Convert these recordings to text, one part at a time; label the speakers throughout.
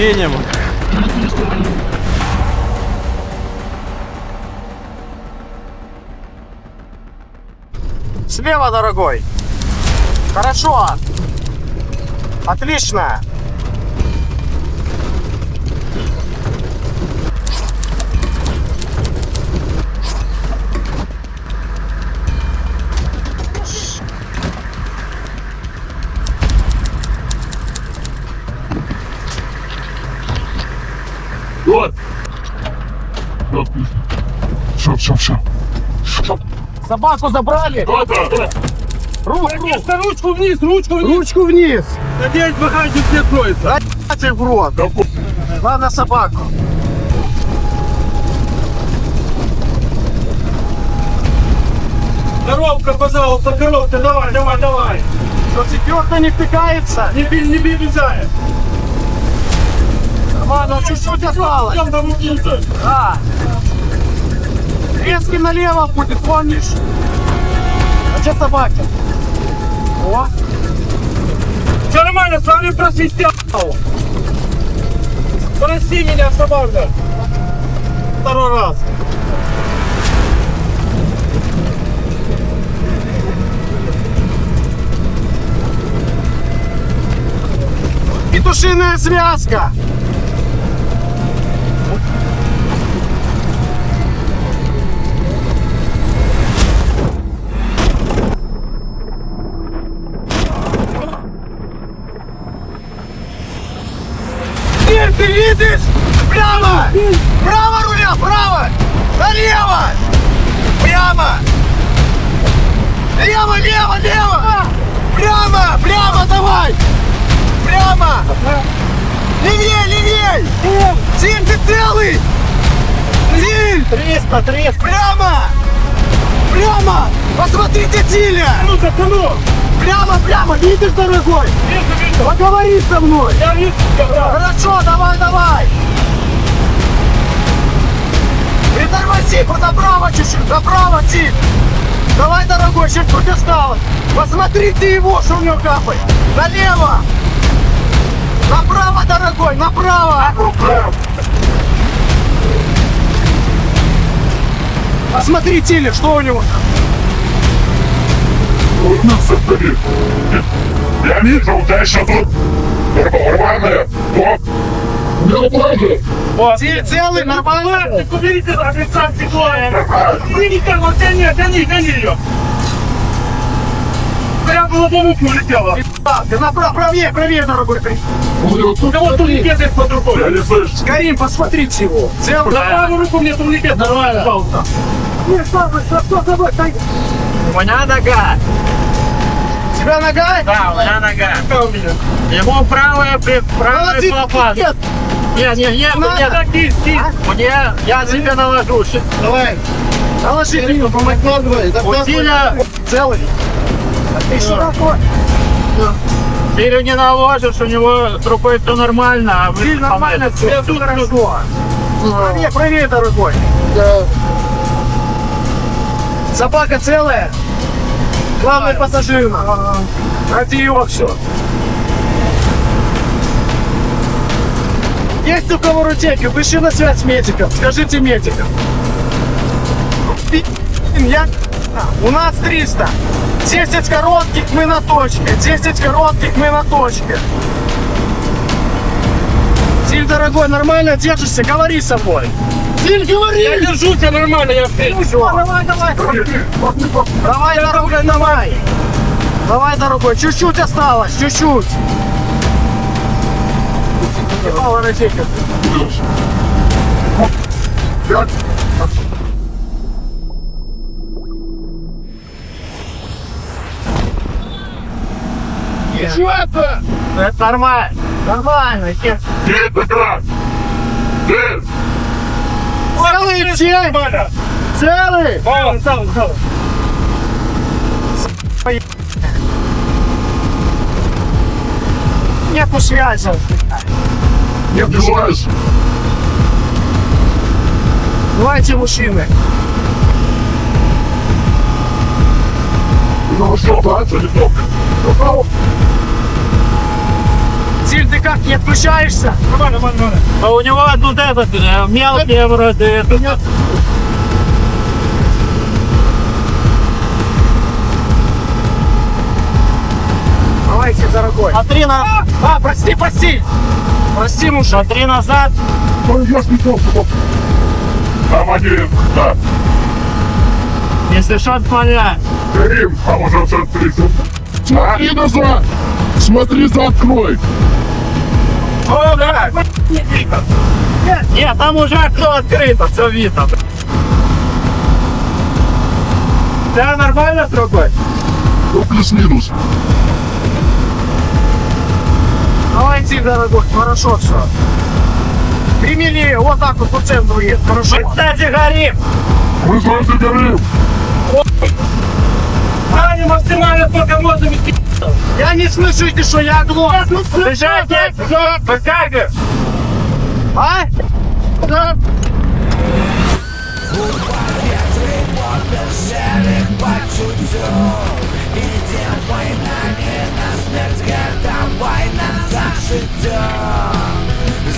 Speaker 1: Минимум.
Speaker 2: Слева, дорогой. Хорошо. Отлично.
Speaker 3: Вот. Все.
Speaker 2: Собаку забрали.
Speaker 3: Ручку вниз.
Speaker 2: Ручку вниз.
Speaker 3: Надеюсь, багажник не откроется.
Speaker 2: Дайте в рот. Ладно, собаку.
Speaker 3: Коробка, пожалуйста, коробка, давай.
Speaker 2: Что, четвертый не втыкается?
Speaker 3: Не бежай.
Speaker 2: Ладно, чуть-чуть осталось. Да. Резкий налево будет, помнишь? А что собаки? О.
Speaker 3: Все нормально, с вами просвистел. Прости меня, собака. Второй раз.
Speaker 2: Петушиная связка. Теперь ты видишь? Прямо! Право руля, право! Налево! Прямо! Лево! Прямо, давай! Прямо! Левей! Тиль, ты целый! Тиль!
Speaker 3: 300.
Speaker 2: Прямо! Посмотрите Тиля!
Speaker 3: Ну.
Speaker 2: Прямо! Видишь, дорогой?
Speaker 3: Вижу.
Speaker 2: Поговори со мной!
Speaker 3: Я вижу, брат.
Speaker 2: Хорошо, давай! Притормози, направо чуть-чуть, направо, Тиль! Давай, дорогой, чуть осталось! Посмотри ты его, что у него капает! Налево! Направо, дорогой, направо! Посмотри, Тиля, что у него?
Speaker 3: Я вижу, у тебя еще тут нормальная.
Speaker 2: Тиль целый, нормально?
Speaker 3: Уберите от лица стекло. Вот гони ее. Прям в лобовуху улетела.
Speaker 2: Ты правее, дорогой!
Speaker 3: Вот турникет есть под рукой. Я не слышу.
Speaker 2: Карим, посмотрите его!
Speaker 3: На правую руку мне турникет. Нормально. Пожалуйста.
Speaker 1: У меня нога.
Speaker 2: Тебя нога?
Speaker 1: Да, у меня нога.
Speaker 3: Что у меня?
Speaker 1: Ему правая лопатка.
Speaker 2: Нет,
Speaker 1: Нет.
Speaker 3: Кисть.
Speaker 1: Я себе наложу.
Speaker 2: давай! Наложи, Рима, помоги.
Speaker 1: У Тиля
Speaker 2: Целый? Отлично.
Speaker 1: Тилю не наложишь, у него с рукой все нормально, а вы
Speaker 2: Тиль нормально, все тут хорошо. Правее, дорогой. Собака целая? Главный пассажир. Ради его все. Есть у кого рутеки? Вышли на связь с медиком. Скажите медикам. У нас 300. 10 коротких, мы на точке. 10 коротких, мы на точке. Тиль, дорогой, нормально держишься? Говори со мной. Тиль, говори!
Speaker 3: Я держусь, я нормально, я
Speaker 2: Давай. Давай, дорогой, давай. Давай, дорогой, чуть-чуть осталось, чуть-чуть. Ебало ротейка.
Speaker 3: Что это?
Speaker 2: Это нормально. Нормально.
Speaker 3: Где это?
Speaker 2: Целый все?
Speaker 3: Нормально.
Speaker 2: Целый?
Speaker 3: Целый.
Speaker 2: Нету связи.
Speaker 3: Не обижаюсь.
Speaker 2: Давайте, мужчины.
Speaker 3: Ну что, да, что не то?
Speaker 2: Василь, ты как, не отключаешься?
Speaker 3: Нормально, нормально.
Speaker 1: А у него тут этот, мелкие вроде. Это нет.
Speaker 2: Давайте, дорогой.
Speaker 1: Смотри на...
Speaker 2: А, прости, прости. Прости, мужик.
Speaker 1: Смотри назад.
Speaker 4: Там один, да.
Speaker 1: Если что, смотря.
Speaker 4: Карим, а может все открыто. Смотри назад! Смотри, закрой!
Speaker 1: О, да. Нет, там уже окно открыто, все видно. Да, нормально с рукой?
Speaker 4: Ну, плюс-минус.
Speaker 2: Давайте, дорогой, хорошо все. Примели вот так вот по центру едет, хорошо?
Speaker 1: Кстати, горим.
Speaker 4: Мы знаем, ты горим!
Speaker 3: Ранее максимально сколько можно вести.
Speaker 2: Я не слышу, ты что, я оглох.
Speaker 1: Дышите. Вы как?
Speaker 2: А? Да.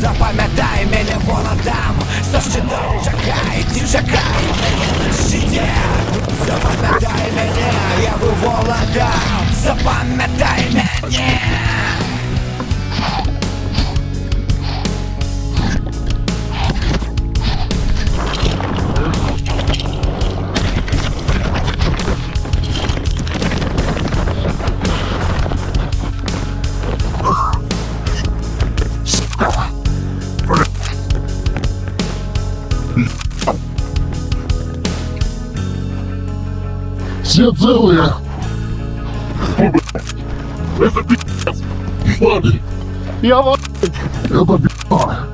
Speaker 5: Запам'ятай мене володам, со щитом чекай, ти чекай мене на щиті. Запам'ятай мене, я був володам, запам'ятай мене.
Speaker 4: Все целые! Это пи***ц! Славик!
Speaker 2: Я вот.
Speaker 4: Это пи***а!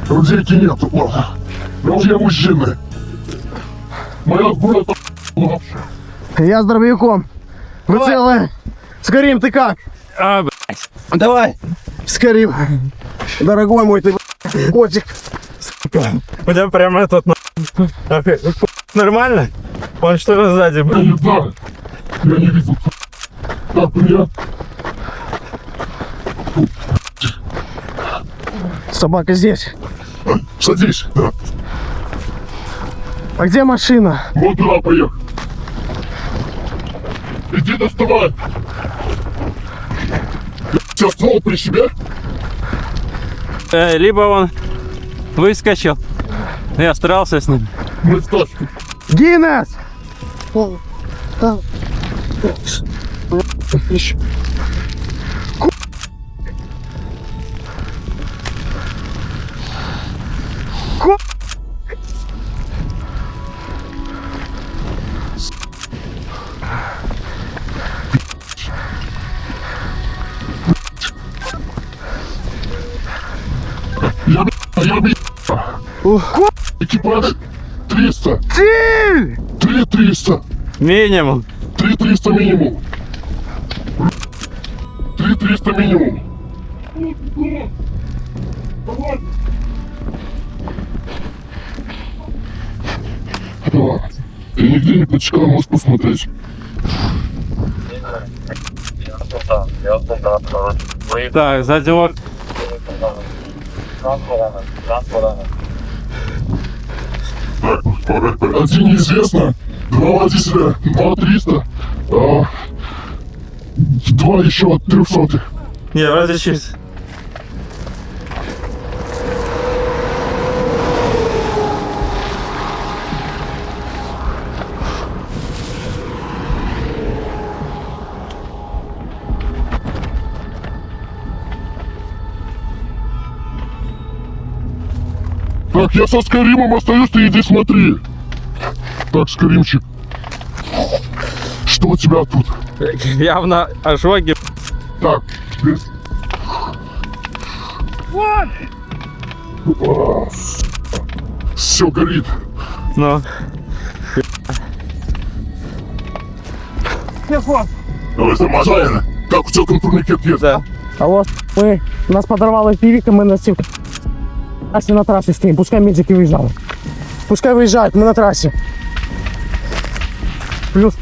Speaker 4: Ружейки нету, ладно. Ружья мужчины! Моя сбоя
Speaker 2: Я с дробовиком. Вы целые? Скорим, ты как?
Speaker 1: А,
Speaker 2: Давай. Скорим. Дорогой мой, ты котик.
Speaker 1: у тебя прямо этот нормально? Он что ли сзади?
Speaker 4: Я не знаю. Я не вижу. Так, привет.
Speaker 2: Собака здесь.
Speaker 4: Садись. Да.
Speaker 2: А где машина?
Speaker 4: Вот туда поехал. Иди доставай. Сейчас ствол при себе.
Speaker 6: Либо он выскочил. Я старался с ним.
Speaker 4: Мы стачку.
Speaker 2: Гиннес!
Speaker 4: Я экипаж 300.
Speaker 2: Цель!
Speaker 4: 300.
Speaker 6: Минимум.
Speaker 4: 300 минимум. 300 минимум. Да. Я нигде не почекал мост посмотреть.
Speaker 6: Так, сзади вот.
Speaker 4: Так, один неизвестно, 2 водителя, 2 300, а 2 еще от 300.
Speaker 6: Не, вроде чист.
Speaker 4: Так, я со Скаримом остаюсь, ты иди смотри. Так, Скаримчик. Что у тебя тут?
Speaker 6: Явно ожоги.
Speaker 4: Так, здесь. Все горит.
Speaker 6: Ну,
Speaker 4: Давай замазаем. Как у тебя контурникет есть?
Speaker 6: да.
Speaker 2: А вот нас подорвало пивика, мы на трассе на трассе стоим, пускай медики выезжают. Пускай выезжают, мы на трассе. Плюс.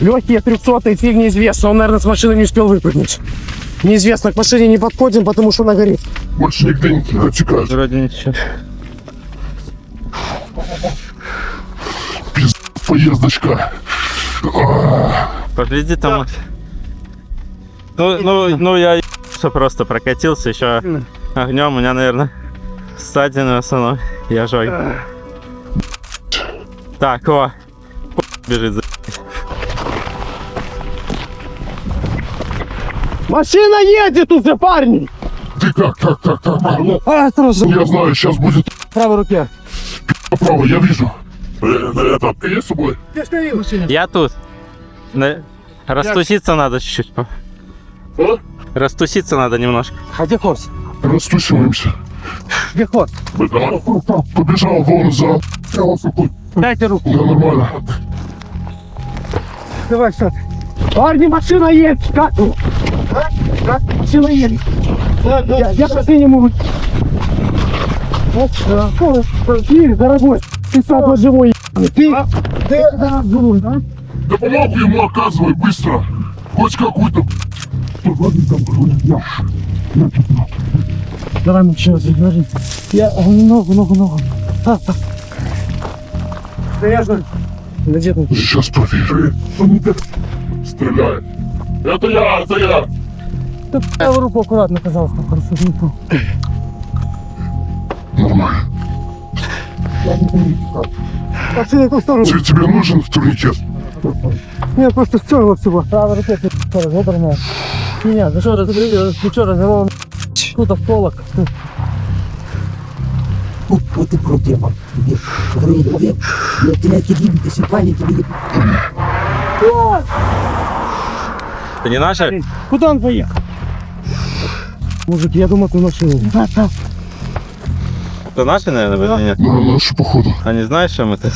Speaker 2: Легкие 300, фиг неизвестно. Он, наверное, с машины не успел выпрыгнуть. Неизвестно, к машине не подходим, потому что она горит.
Speaker 4: Больше нигде не отсекают.
Speaker 6: Вроде ничего.
Speaker 4: Поездочка.
Speaker 6: Погляди там. Ну, я просто прокатился еще огнем. У меня, наверное, ссадины в основном. Я ожог. Так, о, бежит за...
Speaker 2: Машина едет уже, парни!
Speaker 4: Ты как? Ну,
Speaker 2: Осторожно.
Speaker 4: я знаю, сейчас будет
Speaker 2: В правой руке.
Speaker 4: право, я вижу. Это ты есть с собой?
Speaker 6: Я тут. Растуситься надо чуть-чуть.
Speaker 4: А?
Speaker 6: Растуситься надо немножко.
Speaker 2: А где Хорс?
Speaker 4: Растусиваемся.
Speaker 2: Где Хорс?
Speaker 4: Побежал вон за...
Speaker 2: Дайте руку.
Speaker 4: Да, нормально.
Speaker 2: Давай, что? Парни, машина едет! Как? А? Как? Машина едет. Я последний могу. Ты, дорогой, ты сам живой. Ты дорогой, да?
Speaker 4: Да помогу ему оказывай, быстро. Хоть какую-то...
Speaker 2: Давай, мы сейчас держи. Я ногу. Серьезно? Да где ты?
Speaker 4: Сейчас проверю. Стреляет. Это я.
Speaker 2: Ты правую руку аккуратно, пожалуйста, хорошо, руку.
Speaker 4: Нормально.
Speaker 2: Пошли на ту сторону.
Speaker 4: Тебе нужен турникет?
Speaker 2: Нет, просто стерло всего. Правая рука, ты разобранная. Меня, ну что, разобрали, плечо разорвало. Тут осколок.
Speaker 7: Вот и проблема. Терять двигатель, паники.
Speaker 6: Это не наша?
Speaker 2: Куда он поехал? Мужик, я думал, ты машину.
Speaker 6: Это наши, наверное, или нет?
Speaker 4: Ну, наши, походу.
Speaker 6: А не знаешь, чем это?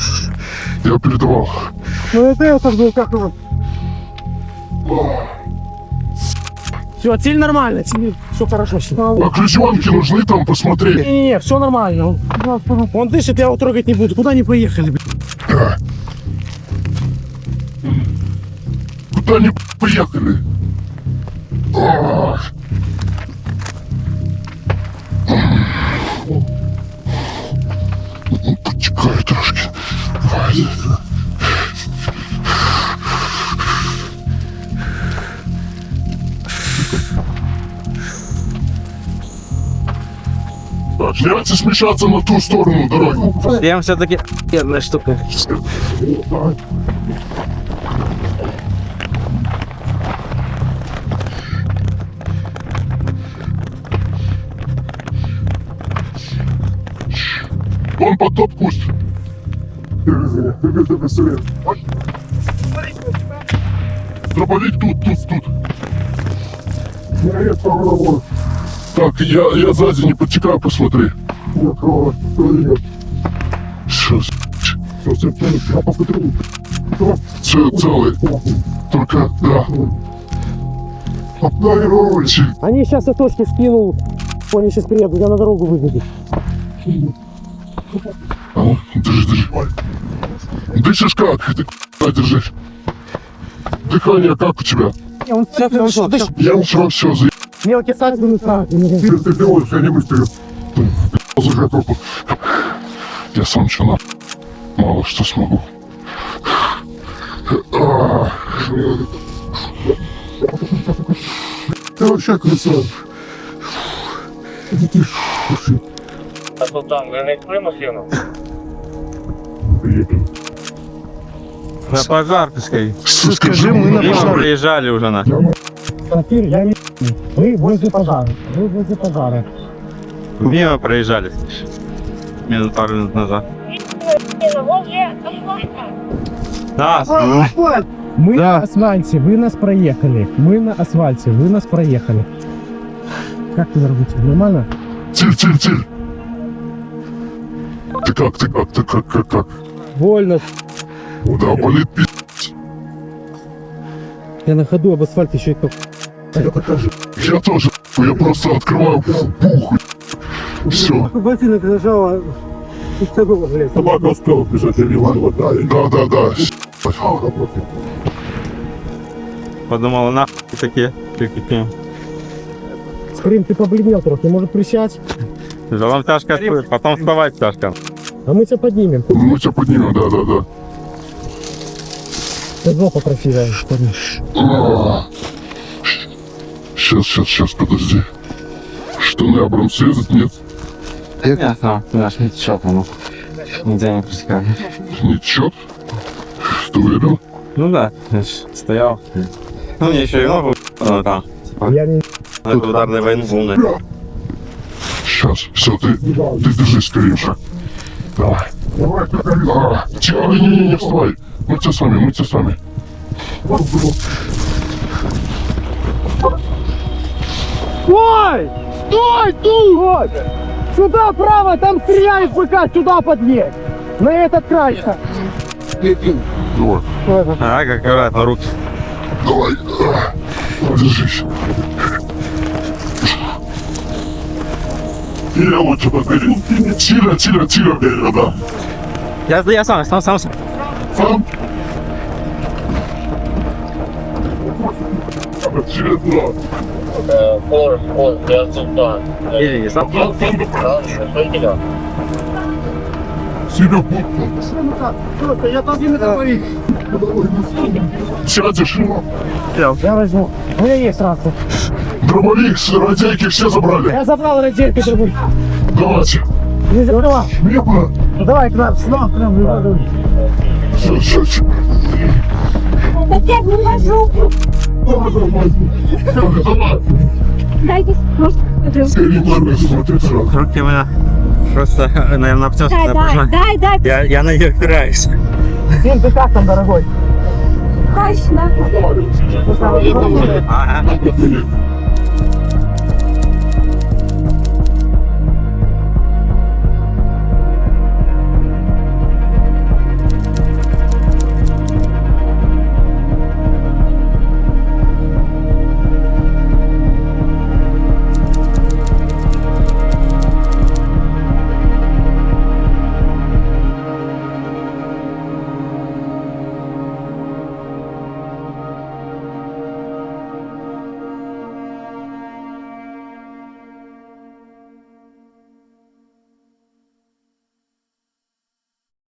Speaker 4: Я передавал.
Speaker 2: Ну это был, как его? Все, цель нормально, все хорошо.
Speaker 4: А ключеванки нужны там посмотреть?
Speaker 2: Не, все нормально. Он дышит, я его трогать не буду. Куда они поехали, блядь?
Speaker 4: Куда они поехали? Почекай трошки. Так, давайте смещаться на ту сторону дороги.
Speaker 6: Я все-таки одна штука.
Speaker 4: Вон потоп куст. Ты быстрее. Дробовик тут. Так, я сзади не подтекаю, посмотри. Сейчас. Целый. Только, да.
Speaker 2: Они сейчас от точки скинул. Они сейчас приедут, я на дорогу выведу.
Speaker 4: Держи. Дышишь как? Ты держишь. Дыхание как у тебя?
Speaker 2: Он дышит.
Speaker 4: Я ничего, все, за...
Speaker 2: Мелкий сад,
Speaker 4: Ты делаешь, я не быстрее. Заготовку. Я сам что на... Мало что смогу. Ты вообще красавчик.
Speaker 1: А то там, ви не йшли машину?
Speaker 6: На пожарку скорее.
Speaker 4: Скажи, мы на
Speaker 6: Мы приезжали уже на.
Speaker 2: Я не... Вы возле пожара.
Speaker 6: Мимо проезжали. Минут пару минут назад. Да,
Speaker 2: Мы на асфальте, вы нас проехали. Мы на асфальте, вы нас проехали. Как ты заработал? Нормально?
Speaker 4: Тиль. Ты как?
Speaker 2: Больно.
Speaker 4: Да, болит пи***.
Speaker 2: Я на ходу об асфальт еще и как...
Speaker 4: Я тоже, я просто открываю пуху. Все.
Speaker 2: Ботинок зажало.
Speaker 4: Собака успела бежать, я не хватает. Да.
Speaker 6: подумали, нахуй такі, такі.
Speaker 2: Скрим, ты побледнел трохи, может присядь?
Speaker 6: Вам тяжко, потом вставать тяжко.
Speaker 2: А мы тебя поднимем.
Speaker 4: Мы тебя поднимем, да.
Speaker 2: Ты жопу красивая.
Speaker 4: Сейчас, подожди. Штаны Абрам срезать, нет?
Speaker 6: Я сам, наш не течет, ну. Нигде не присекали.
Speaker 4: Ничего. Ты уверен?
Speaker 6: Ну да, я ж стоял. Ну, мне еще и ногу там.
Speaker 2: Я не...
Speaker 6: На ударной войны волны.
Speaker 4: Сейчас, все, ты держись, Каримша. Давай. Тихо, не вставай. Мы тебя сами.
Speaker 2: Стой! Стой тут! Сюда право, там стреляет БК, сюда подъедь. На этот край.
Speaker 4: Давай.
Speaker 6: А, как аккуратно, руки.
Speaker 4: Давай. Держись. Я лучше подбери. Тихо, да.
Speaker 6: Я сам.
Speaker 4: Сам? Очередно.
Speaker 6: Иди, сам.
Speaker 4: Серег,
Speaker 2: Я должен это говорить.
Speaker 4: сядешь.
Speaker 2: Я возьму. У меня есть рация.
Speaker 4: Дробовик с радейки все забрали.
Speaker 2: Я забрал радейку другую.
Speaker 4: Давайте.
Speaker 2: Не закрывай.
Speaker 4: Мне пора.
Speaker 2: Ну давай к нам, снова к нам.
Speaker 4: Все.
Speaker 8: Так я не вожу. Дайте, может,
Speaker 4: Скорее, ладно, смотри сразу.
Speaker 6: Руки у меня просто, наверное, обтёрся.
Speaker 8: дай.
Speaker 6: Я на них опираюсь.
Speaker 2: Дим, ты как там, дорогой?
Speaker 8: Точно.
Speaker 6: Ага.